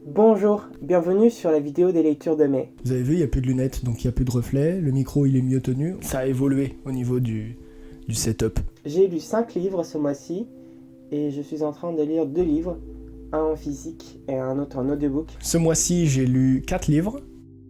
Bonjour, bienvenue sur la vidéo des lectures de mai. Vous avez vu, il n'y a plus de lunettes, donc il n'y a plus de reflets, le micro il est mieux tenu, ça a évolué au niveau du setup. J'ai lu 5 livres ce mois-ci et je suis en train de lire 2 livres, un en physique et un autre en audiobook. Ce mois-ci j'ai lu 4 livres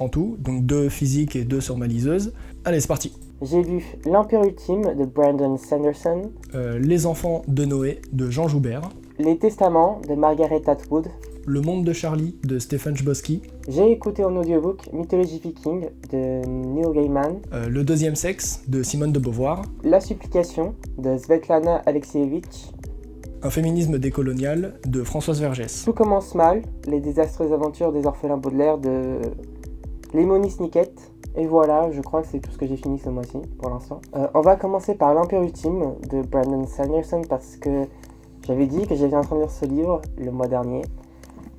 en tout, donc 2 physiques et 2 sur ma liseuse. Allez, c'est parti. J'ai lu L'Empire Ultime de Brandon Sanderson, Les enfants de Noé de Jean Joubert, Les Testaments de Margaret Atwood. Le monde de Charlie de Stephen Chbosky, J'ai écouté en audiobook Mythologie Viking de Neil Gaiman, Le deuxième sexe de Simone de Beauvoir, La Supplication de Svetlana Alexievitch, Un féminisme décolonial de Françoise Vergès. Tout commence mal, Les désastreuses aventures des orphelins Baudelaire de Lemony Snicket. Et voilà, je crois que c'est tout ce que j'ai fini ce mois-ci pour l'instant. On va commencer par L'Empire Ultime de Brandon Sanderson parce que j'avais dit que j'étais en train de lire ce livre le mois dernier.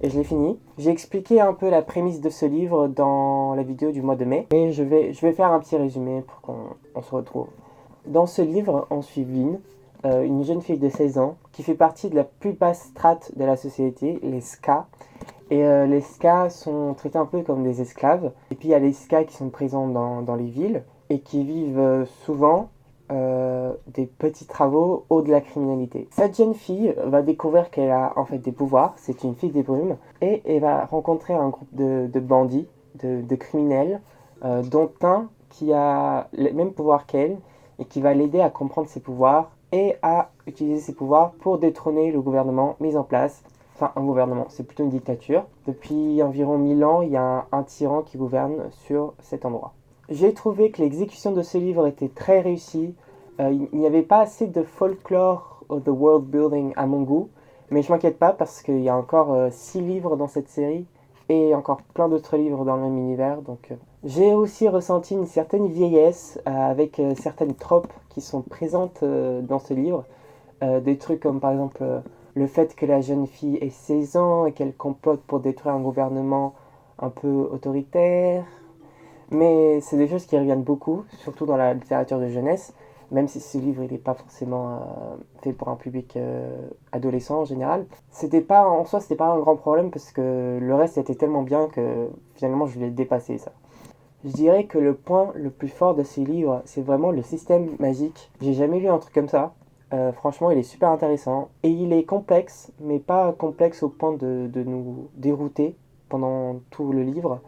Et je l'ai fini. J'ai expliqué un peu la prémisse de ce livre dans la vidéo du mois de mai. Et je vais faire un petit résumé pour qu'on se retrouve. Dans ce livre, on suit Lynn, une jeune fille de 16 ans, qui fait partie de la plus basse strate de la société, les Ska. Et les Ska sont traités un peu comme des esclaves. Et puis il y a les Ska qui sont présents dans les villes et qui vivent souvent des petits travaux haut de la criminalité. Cette jeune fille va découvrir qu'elle a en fait des pouvoirs, c'est une fille des brumes, et elle va rencontrer un groupe de bandits, de criminels, dont un qui a les mêmes pouvoirs qu'elle, et qui va l'aider à comprendre ses pouvoirs et à utiliser ses pouvoirs pour détrôner le gouvernement mis en place. Enfin, un gouvernement, c'est plutôt une dictature. Depuis environ 1000 ans, il y a un tyran qui gouverne sur cet endroit. J'ai trouvé que l'exécution de ce livre était très réussie. Il n'y avait pas assez de folklore ou de world building à mon goût, mais je m'inquiète pas parce qu'il y a encore 6 livres dans cette série et encore plein d'autres livres dans le même univers. Donc, j'ai aussi ressenti une certaine vieillesse avec certaines tropes qui sont présentes dans ce livre. Des trucs comme par exemple le fait que la jeune fille ait 16 ans et qu'elle complote pour détruire un gouvernement un peu autoritaire. Mais c'est des choses qui reviennent beaucoup, surtout dans la littérature de jeunesse, même si ce livre n'est pas forcément fait pour un public adolescent en général. C'était pas un grand problème parce que le reste était tellement bien que finalement je l'ai dépassé ça. Je dirais que le point le plus fort de ces livres, c'est vraiment le système magique. J'ai jamais lu un truc comme ça. Franchement, il est super intéressant et il est complexe, mais pas complexe au point de nous dérouter pendant tout le livre.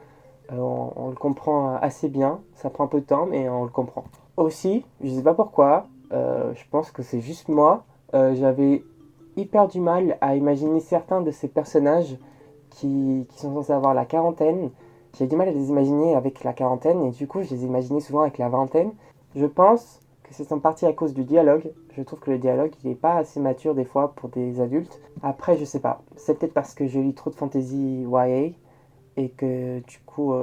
On le comprend assez bien, ça prend un peu de temps, mais on le comprend. Aussi, je sais pas pourquoi, je pense que c'est juste moi, j'avais hyper du mal à imaginer certains de ces personnages qui sont censés avoir la quarantaine. J'ai du mal à les imaginer avec la quarantaine, et du coup, je les imaginais souvent avec la vingtaine. Je pense que c'est en partie à cause du dialogue. Je trouve que le dialogue, il est pas assez mature des fois pour des adultes. Après, je sais pas, c'est peut-être parce que je lis trop de fantasy YA, et que du coup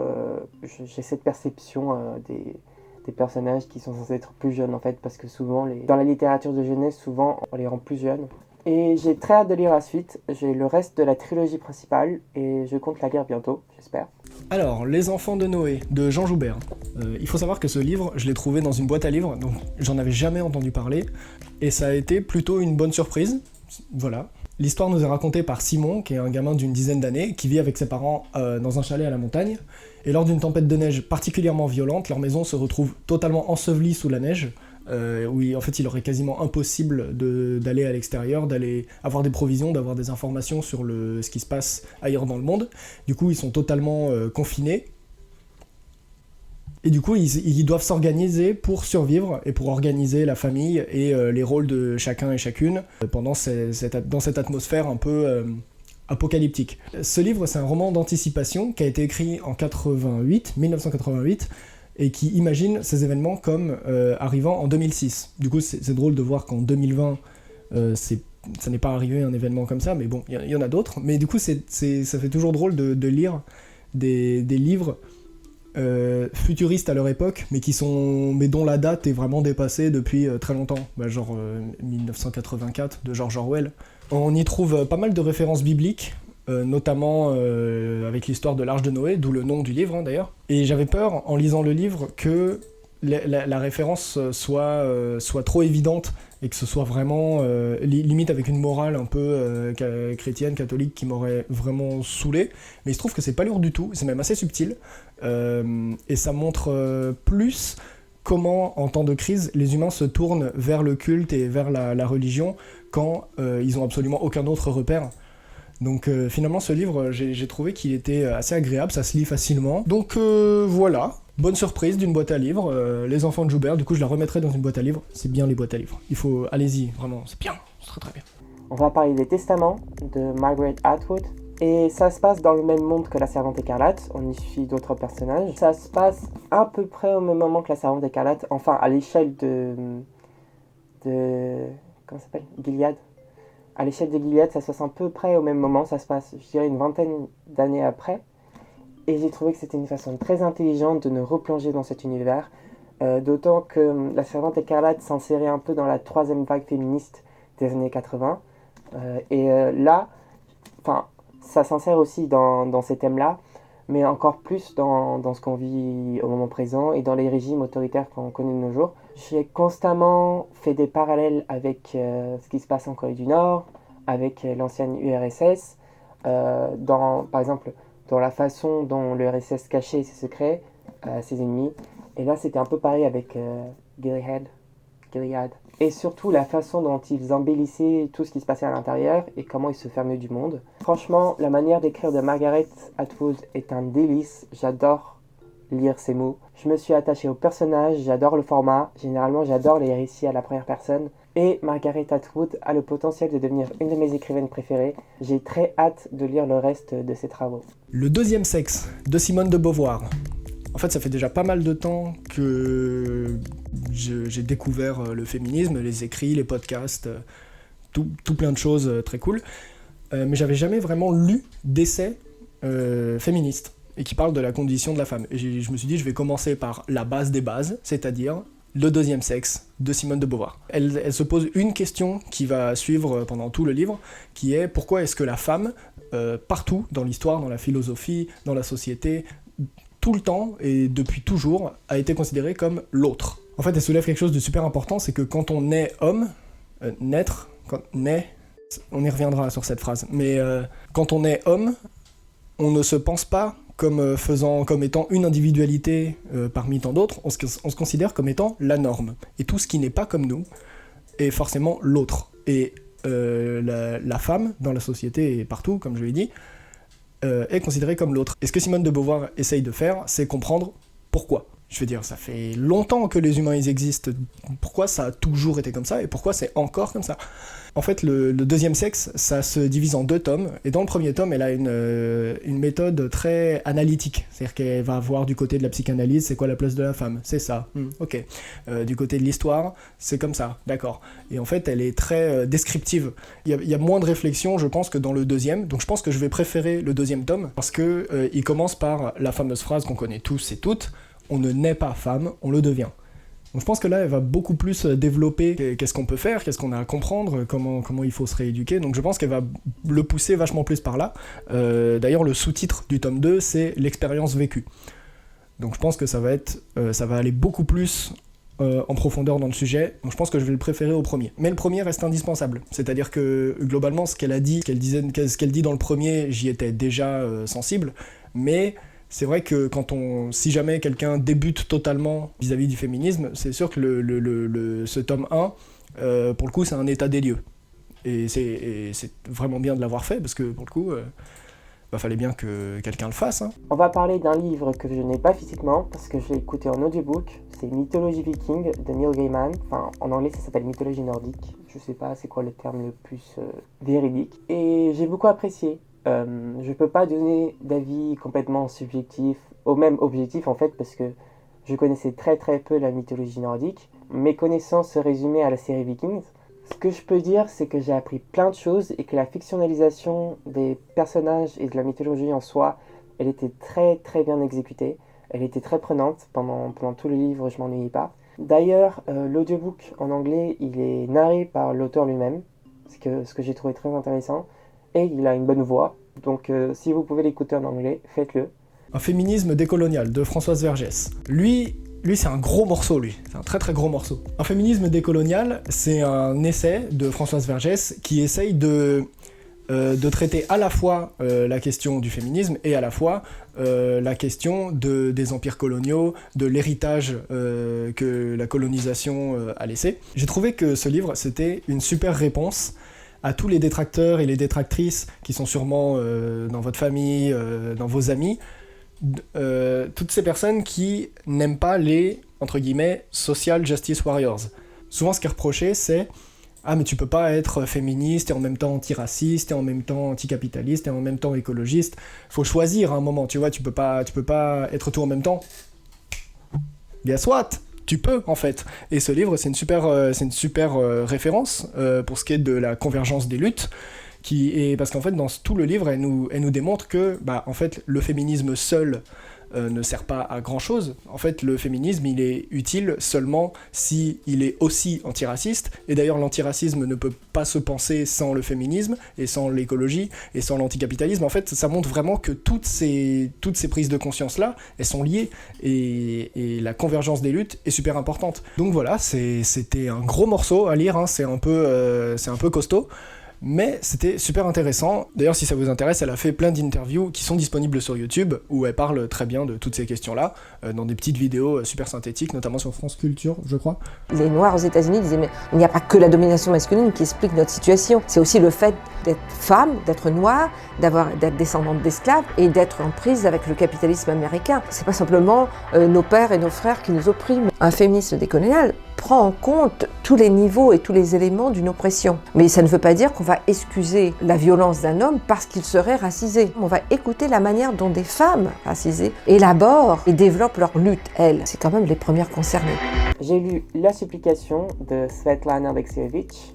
j'ai cette perception des personnages qui sont censés être plus jeunes en fait, parce que souvent dans la littérature de jeunesse, souvent on les rend plus jeunes. Et j'ai très hâte de lire la suite. J'ai le reste de la trilogie principale et je compte la lire bientôt, j'espère. Alors, Les enfants de Noé de Jean Joubert. Il faut savoir que ce livre, je l'ai trouvé dans une boîte à livres, donc j'en avais jamais entendu parler, et ça a été plutôt une bonne surprise. Voilà. L'histoire nous est racontée par Simon, qui est un gamin d'une dizaine d'années, qui vit avec ses parents dans un chalet à la montagne, et lors d'une tempête de neige particulièrement violente, leur maison se retrouve totalement ensevelie sous la neige, où en fait il leur est quasiment impossible d'aller à l'extérieur, d'aller avoir des provisions, d'avoir des informations sur ce qui se passe ailleurs dans le monde. Du coup, ils sont totalement confinés. Et du coup, ils doivent s'organiser pour survivre et pour organiser la famille et les rôles de chacun et chacune dans cette atmosphère un peu apocalyptique. Ce livre, c'est un roman d'anticipation qui a été écrit en 1988, et qui imagine ces événements comme arrivant en 2006. Du coup, c'est drôle de voir qu'en 2020, ça n'est pas arrivé un événement comme ça, mais bon, il y en a d'autres. Mais du coup, ça fait toujours drôle de lire des livres futuristes à leur époque, mais dont la date est vraiment dépassée depuis très longtemps, genre 1984 de George Orwell. On y trouve pas mal de références bibliques, notamment avec l'histoire de l'Arche de Noé, d'où le nom du livre d'ailleurs. Et j'avais peur, en lisant le livre, que la référence soit trop évidente et que ce soit vraiment limite avec une morale un peu chrétienne, catholique qui m'aurait vraiment saoulé. Mais il se trouve que c'est pas lourd du tout, c'est même assez subtil et ça montre plus comment en temps de crise les humains se tournent vers le culte et vers la religion quand ils ont absolument aucun autre repère. Donc finalement ce livre, j'ai trouvé qu'il était assez agréable, ça se lit facilement. Donc voilà, bonne surprise d'une boîte à livres, Les Enfants de Joubert, du coup je la remettrai dans une boîte à livres, c'est bien les boîtes à livres, allez-y, vraiment, c'est bien, c'est très très bien. On va parler des Testaments de Margaret Atwood. Et ça se passe dans le même monde que La Servante écarlate, on y suit d'autres personnages. Ça se passe à peu près au même moment que La Servante écarlate, enfin à l'échelle de comment ça s'appelle, Gilead. À l'échelle de Gilead, ça se passe à peu près au même moment, ça se passe, je dirais, une vingtaine d'années après. Et j'ai trouvé que c'était une façon très intelligente de nous replonger dans cet univers. D'autant que La Servante écarlate s'insérait un peu dans la troisième vague féministe des années 80. Là, ça s'insère aussi dans ces thèmes-là, mais encore plus dans ce qu'on vit au moment présent et dans les régimes autoritaires qu'on connaît de nos jours. J'ai constamment fait des parallèles avec ce qui se passe en Corée du Nord, avec l'ancienne URSS, par exemple dans la façon dont l'URSS cachait ses secrets à ses ennemis. Et là, c'était un peu pareil avec Gilead. Et surtout la façon dont ils embellissaient tout ce qui se passait à l'intérieur et comment ils se fermaient du monde. Franchement, la manière d'écrire de Margaret Atwood est un délice. J'adore lire ces mots. Je me suis attaché au personnage, j'adore le format. Généralement, j'adore les récits à la première personne. Et Margaret Atwood a le potentiel de devenir une de mes écrivaines préférées. J'ai très hâte de lire le reste de ses travaux. Le deuxième sexe, de Simone de Beauvoir. En fait, ça fait déjà pas mal de temps que j'ai découvert le féminisme, les écrits, les podcasts, tout plein de choses très cool. Mais j'avais jamais vraiment lu d'essais féministes et qui parlent de la condition de la femme. Et je me suis dit, je vais commencer par la base des bases, c'est-à-dire le deuxième sexe de Simone de Beauvoir. Elle se pose une question qui va suivre pendant tout le livre, qui est pourquoi est-ce que la femme, partout dans l'histoire, dans la philosophie, dans la société, tout le temps et depuis toujours, a été considérée comme l'autre. En fait, elle soulève quelque chose de super important, c'est que quand on est homme, on y reviendra sur cette phrase, mais quand on est homme, on ne se pense pas comme étant une individualité parmi tant d'autres, on se considère comme étant la norme. Et tout ce qui n'est pas comme nous est forcément l'autre. Et la femme, dans la société et partout, comme je l'ai dit, est considérée comme l'autre. Et ce que Simone de Beauvoir essaye de faire, c'est comprendre pourquoi. Je veux dire, ça fait longtemps que les humains ils existent. Pourquoi ça a toujours été comme ça et pourquoi c'est encore comme ça ? En fait, le deuxième sexe, ça se divise en 2 tomes. Et dans le premier tome, elle a une méthode très analytique. C'est-à-dire qu'elle va voir du côté de la psychanalyse, c'est quoi la place de la femme ? C'est ça. Ok. Du côté de l'histoire, c'est comme ça. D'accord. Et en fait, elle est très descriptive. Il y a moins de réflexion, je pense, que dans le deuxième. Donc je pense que je vais préférer le deuxième tome parce que il commence par la fameuse phrase qu'on connaît tous et toutes. On ne naît pas femme, on le devient. Donc je pense que là, elle va beaucoup plus développer qu'est-ce qu'on peut faire, qu'est-ce qu'on a à comprendre, comment il faut se rééduquer. Donc je pense qu'elle va le pousser vachement plus par là. D'ailleurs, le sous-titre du tome 2, c'est « L'expérience vécue ». Donc je pense que ça va aller beaucoup plus en profondeur dans le sujet. Donc je pense que je vais le préférer au premier. Mais le premier reste indispensable. C'est-à-dire que globalement, ce qu'elle dit dans le premier, j'y étais déjà sensible. Mais c'est vrai que si jamais quelqu'un débute totalement vis-à-vis du féminisme, c'est sûr que ce tome 1, pour le coup, c'est un état des lieux. Et c'est vraiment bien de l'avoir fait, parce que pour le coup, fallait bien que quelqu'un le fasse. Hein. On va parler d'un livre que je n'ai pas physiquement, parce que je l'ai écouté en audiobook. C'est Mythologie viking de Neil Gaiman. Enfin, en anglais, ça s'appelle Mythologie nordique. Je sais pas c'est quoi le terme le plus véridique. Et j'ai beaucoup apprécié. Je peux pas donner d'avis complètement subjectif, au même objectif en fait, parce que je connaissais très très peu la mythologie nordique. Mes connaissances se résumaient à la série Vikings. Ce que je peux dire, c'est que j'ai appris plein de choses et que la fictionnalisation des personnages et de la mythologie en soi, elle était très très bien exécutée. Elle était très prenante pendant tout le livre, je m'ennuyais pas. D'ailleurs, l'audiobook en anglais, il est narré par l'auteur lui-même, ce que j'ai trouvé très intéressant. Et il a une bonne voix, donc si vous pouvez l'écouter en anglais, faites-le. Un féminisme décolonial de Françoise Vergès. Lui, lui c'est un gros morceau, c'est un très très gros morceau. Un féminisme décolonial, c'est un essai de Françoise Vergès qui essaye de traiter à la fois la question du féminisme et à la fois la question des empires coloniaux, de l'héritage que la colonisation a laissé. J'ai trouvé que ce livre, c'était une super réponse à tous les détracteurs et les détractrices qui sont sûrement dans votre famille, dans vos amis, toutes ces personnes qui n'aiment pas les, entre guillemets, social justice warriors. Souvent ce qui est reproché, c'est « Ah mais tu peux pas être féministe et en même temps antiraciste et en même temps anticapitaliste et en même temps écologiste. Faut choisir à un moment, tu vois, tu peux pas être tout en même temps. » Guess what ? Tu peux en fait. Et ce livre, c'est une super référence pour ce qui est de la convergence des luttes. Parce qu'en fait, dans tout le livre, elle nous démontre que en fait, le féminisme seul ne sert pas à grand chose. En fait, le féminisme, il est utile seulement si il est aussi antiraciste. Et d'ailleurs, l'antiracisme ne peut pas se penser sans le féminisme, et sans l'écologie, et sans l'anticapitalisme. En fait, ça montre vraiment que toutes ces prises de conscience-là, elles sont liées, et la convergence des luttes est super importante. Donc voilà, c'était un gros morceau à lire, hein. C'est un peu costaud. Mais c'était super intéressant. D'ailleurs, si ça vous intéresse, elle a fait plein d'interviews qui sont disponibles sur YouTube, où elle parle très bien de toutes ces questions-là, dans des petites vidéos super synthétiques, notamment sur France Culture, je crois. Les Noirs aux États-Unis disaient mais il n'y a pas que la domination masculine qui explique notre situation. C'est aussi le fait d'être femme, d'être noire, d'être descendante d'esclaves et d'être en prise avec le capitalisme américain. C'est pas simplement nos pères et nos frères qui nous oppriment. Un féminisme décolonial prend en compte tous les niveaux et tous les éléments d'une oppression. Mais ça ne veut pas dire qu'on va excuser la violence d'un homme parce qu'il serait racisé. On va écouter la manière dont des femmes racisées élaborent et développent leur lutte, elles. C'est quand même les premières concernées. J'ai lu La Supplication de Svetlana Alexievitch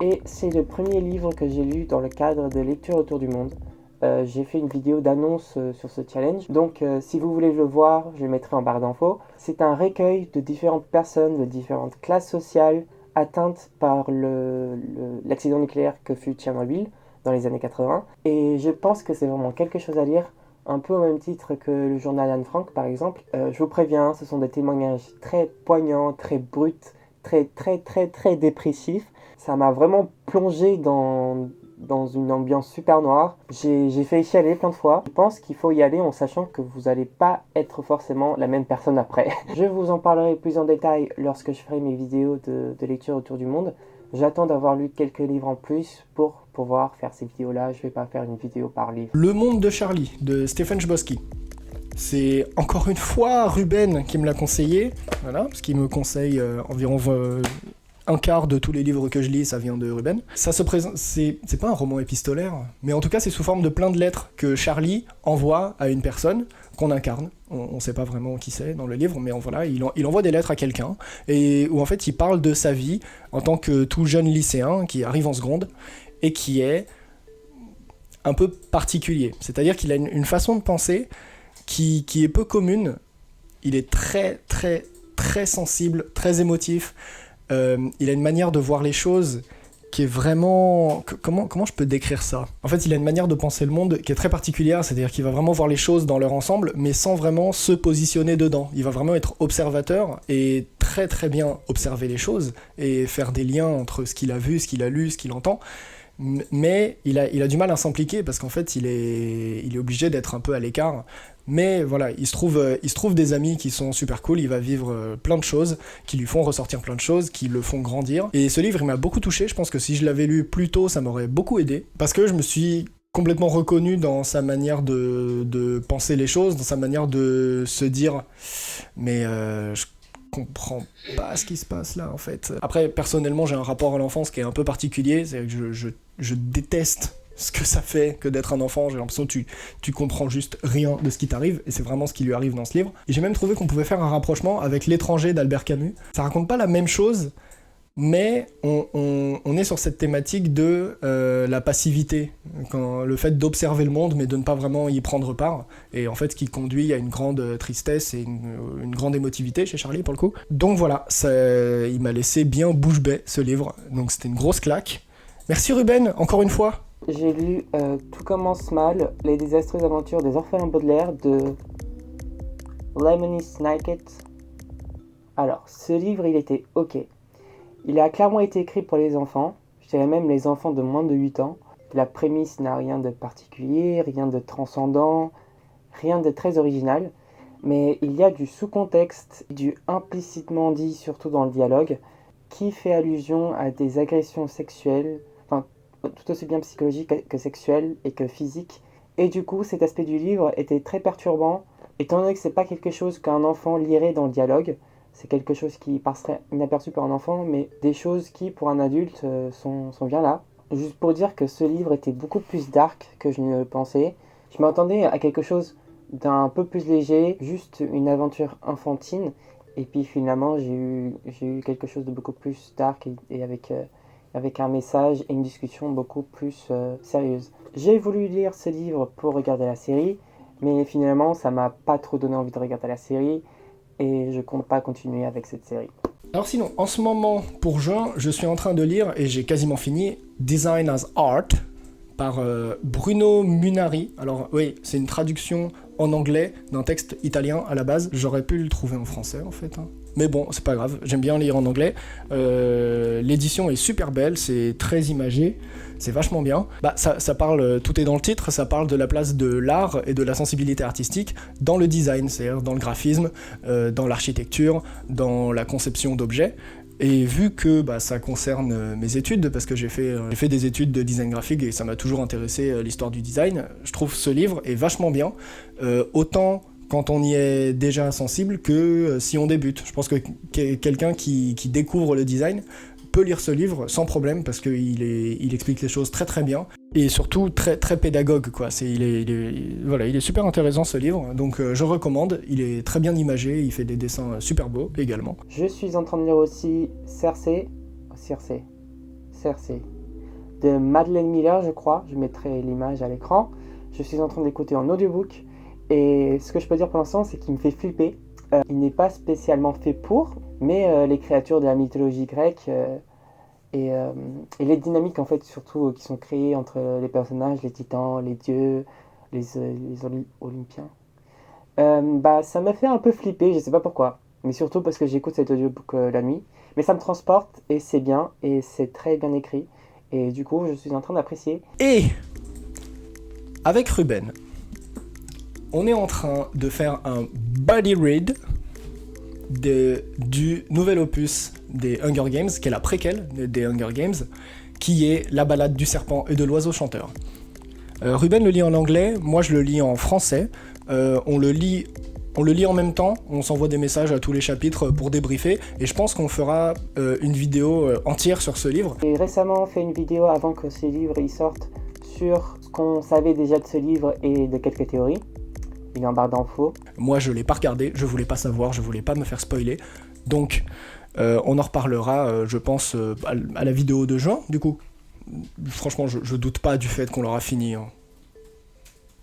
et c'est le premier livre que j'ai lu dans le cadre de lecture autour du monde. J'ai fait une vidéo d'annonce sur ce challenge, donc si vous voulez le voir, je le mettrai en barre d'infos. C'est un recueil de différentes personnes de différentes classes sociales atteintes par l'accident nucléaire que fut Tchernobyl dans les années 80. Et je pense que c'est vraiment quelque chose à lire, un peu au même titre que le journal Anne Frank par exemple. Je vous préviens, ce sont des témoignages très poignants, très bruts, très dépressifs. Ça m'a vraiment plongé dans une ambiance super noire. J'ai fait chialer plein de fois. Je pense qu'il faut y aller en sachant que vous n'allez pas être forcément la même personne après. Je vous en parlerai plus en détail lorsque je ferai mes vidéos de lecture autour du monde. J'attends d'avoir lu quelques livres en plus pour pouvoir faire ces vidéos-là. Je vais pas faire une vidéo par livre. Le monde de Charlie, de Stephen Chbosky. C'est encore une fois Ruben qui me l'a conseillé, voilà, parce qu'il me conseille environ un quart de tous les livres que je lis, ça vient de Ruben. Ça se présente, c'est pas un roman épistolaire, mais en tout cas c'est sous forme de plein de lettres que Charlie envoie à une personne qu'on incarne. On sait pas vraiment qui c'est dans le livre, mais voilà, il envoie des lettres à quelqu'un, et où en fait il parle de sa vie en tant que tout jeune lycéen qui arrive en seconde, et qui est un peu particulier. C'est-à-dire qu'il a une façon de penser qui est peu commune. Il est très sensible, très émotif. Il a une manière de voir les choses qui est vraiment... Comment je peux décrire ça ? En fait, il a une manière de penser le monde qui est très particulière, c'est-à-dire qu'il va vraiment voir les choses dans leur ensemble, mais sans vraiment se positionner dedans. Il va vraiment être observateur et très bien observer les choses et faire des liens entre ce qu'il a vu, ce qu'il a lu, ce qu'il entend. Mais il a du mal à s'impliquer parce qu'en fait, il est obligé d'être un peu à l'écart. Mais voilà, il se trouve des amis qui sont super cool, il va vivre plein de choses, qui lui font ressortir plein de choses, qui le font grandir. Et ce livre, il m'a beaucoup touché, je pense que si je l'avais lu plus tôt, ça m'aurait beaucoup aidé. Parce que je me suis complètement reconnu dans sa manière de penser les choses, dans sa manière de se dire « mais je comprends pas ce qui se passe là en fait ». Après, personnellement, j'ai un rapport à l'enfance qui est un peu particulier, c'est que je déteste ce que ça fait que d'être un enfant. J'ai l'impression que tu comprends juste rien de ce qui t'arrive, et c'est vraiment ce qui lui arrive dans ce livre. Et j'ai même trouvé qu'on pouvait faire un rapprochement avec L'étranger d'Albert Camus. Ça raconte pas la même chose, mais on est sur cette thématique de la passivité, le fait d'observer le monde mais de ne pas vraiment y prendre part, et en fait ce qui conduit à une grande tristesse et une grande émotivité chez Charlie pour le coup. Donc voilà, il m'a laissé bien bouche bée ce livre, donc c'était une grosse claque. Merci Ruben, encore une fois. J'ai lu Tout commence mal, les désastreuses aventures des orphelins Baudelaire de Lemony Snicket Alors, ce livre, il était ok. Il a clairement été écrit pour les enfants, je dirais même les enfants de moins de 8 ans. La prémisse n'a rien de particulier, rien de transcendant, rien de très original, mais il y a du sous-contexte, du implicitement dit, surtout dans le dialogue, qui fait allusion à des agressions sexuelles, enfin tout aussi bien psychologiques que sexuelles et que physiques. Et du coup, cet aspect du livre était très perturbant, étant donné que c'est pas quelque chose qu'un enfant lirait dans le dialogue. C'est quelque chose qui passerait inaperçu par un enfant, mais des choses qui, pour un adulte, sont bien là. Juste pour dire que ce livre était beaucoup plus dark que je ne le pensais. Je m'attendais à quelque chose d'un peu plus léger, juste une aventure infantine. Et puis finalement, j'ai eu quelque chose de beaucoup plus dark et avec un message et une discussion beaucoup plus sérieuse. J'ai voulu lire ce livre pour regarder la série, mais finalement, ça m'a pas trop donné envie de regarder la série. Et je compte pas continuer avec cette série. Alors sinon, en ce moment, pour juin, je suis en train de lire, et j'ai quasiment fini, Design as Art, par Bruno Munari. Alors oui, c'est une traduction en anglais d'un texte italien à la base. J'aurais pu le trouver en français en fait. Mais bon, c'est pas grave, j'aime bien lire en anglais. L'édition est super belle, c'est très imagé, c'est vachement bien. Ça parle, tout est dans le titre, ça parle de la place de l'art et de la sensibilité artistique dans le design, c'est-à-dire dans le graphisme, dans l'architecture, dans la conception d'objets. Et vu que ça concerne mes études, parce que j'ai fait des études de design graphique et ça m'a toujours intéressé l'histoire du design, je trouve ce livre est vachement bien, autant quand on y est déjà sensible que si on débute. Je pense que quelqu'un qui découvre le design peut lire ce livre sans problème parce qu'il explique les choses très très bien et surtout très très pédagogue quoi. Il est super intéressant ce livre, donc je recommande. Il est très bien imagé, il fait des dessins super beaux également. Je suis en train de lire aussi Circe de Madeleine Miller, je crois. Je mettrai l'image à l'écran. Je suis en train d'écouter en audiobook et ce que je peux dire pour l'instant, c'est qu'il me fait flipper. Il n'est pas spécialement fait pour, mais les créatures de la mythologie grecque et les dynamiques en fait surtout qui sont créées entre les personnages, les titans, les dieux, les Olympiens. Ça m'a fait un peu flipper, je sais pas pourquoi, mais surtout parce que j'écoute cet audiobook la nuit. Mais ça me transporte et c'est bien et c'est très bien écrit et du coup je suis en train d'apprécier. Et avec Ruben, on est en train de faire un buddy read du nouvel opus des Hunger Games, qui est la préquelle des Hunger Games, qui est La balade du serpent et de l'oiseau chanteur. Ruben le lit en anglais, moi je le lis en français. On le lit en même temps, on s'envoie des messages à tous les chapitres pour débriefer, et je pense qu'on fera une vidéo entière sur ce livre. J'ai récemment fait une vidéo avant que ce livre y sorte sur ce qu'on savait déjà de ce livre et de quelques théories. Il est en barre d'infos. Moi je l'ai pas regardé, je voulais pas savoir, je voulais pas me faire spoiler, donc on en reparlera je pense à la vidéo de juin du coup. Franchement je doute pas du fait qu'on l'aura fini.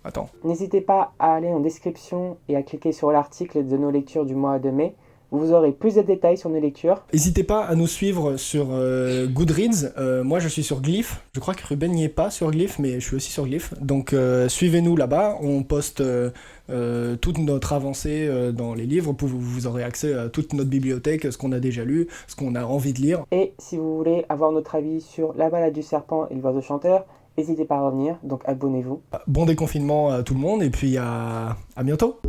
Attends. N'hésitez pas à aller en description et à cliquer sur l'article de nos lectures du mois de mai. Vous aurez plus de détails sur nos lectures. N'hésitez pas à nous suivre sur Goodreads. Moi, je suis sur Glyph. Je crois que Ruben n'y est pas sur Glyph, mais je suis aussi sur Glyph. Donc, suivez-nous là-bas. On poste toute notre avancée dans les livres. Vous aurez accès à toute notre bibliothèque, ce qu'on a déjà lu, ce qu'on a envie de lire. Et si vous voulez avoir notre avis sur La balade du serpent et l'oiseau chanteur, n'hésitez pas à revenir. Donc, abonnez-vous. Bon déconfinement à tout le monde et puis à bientôt.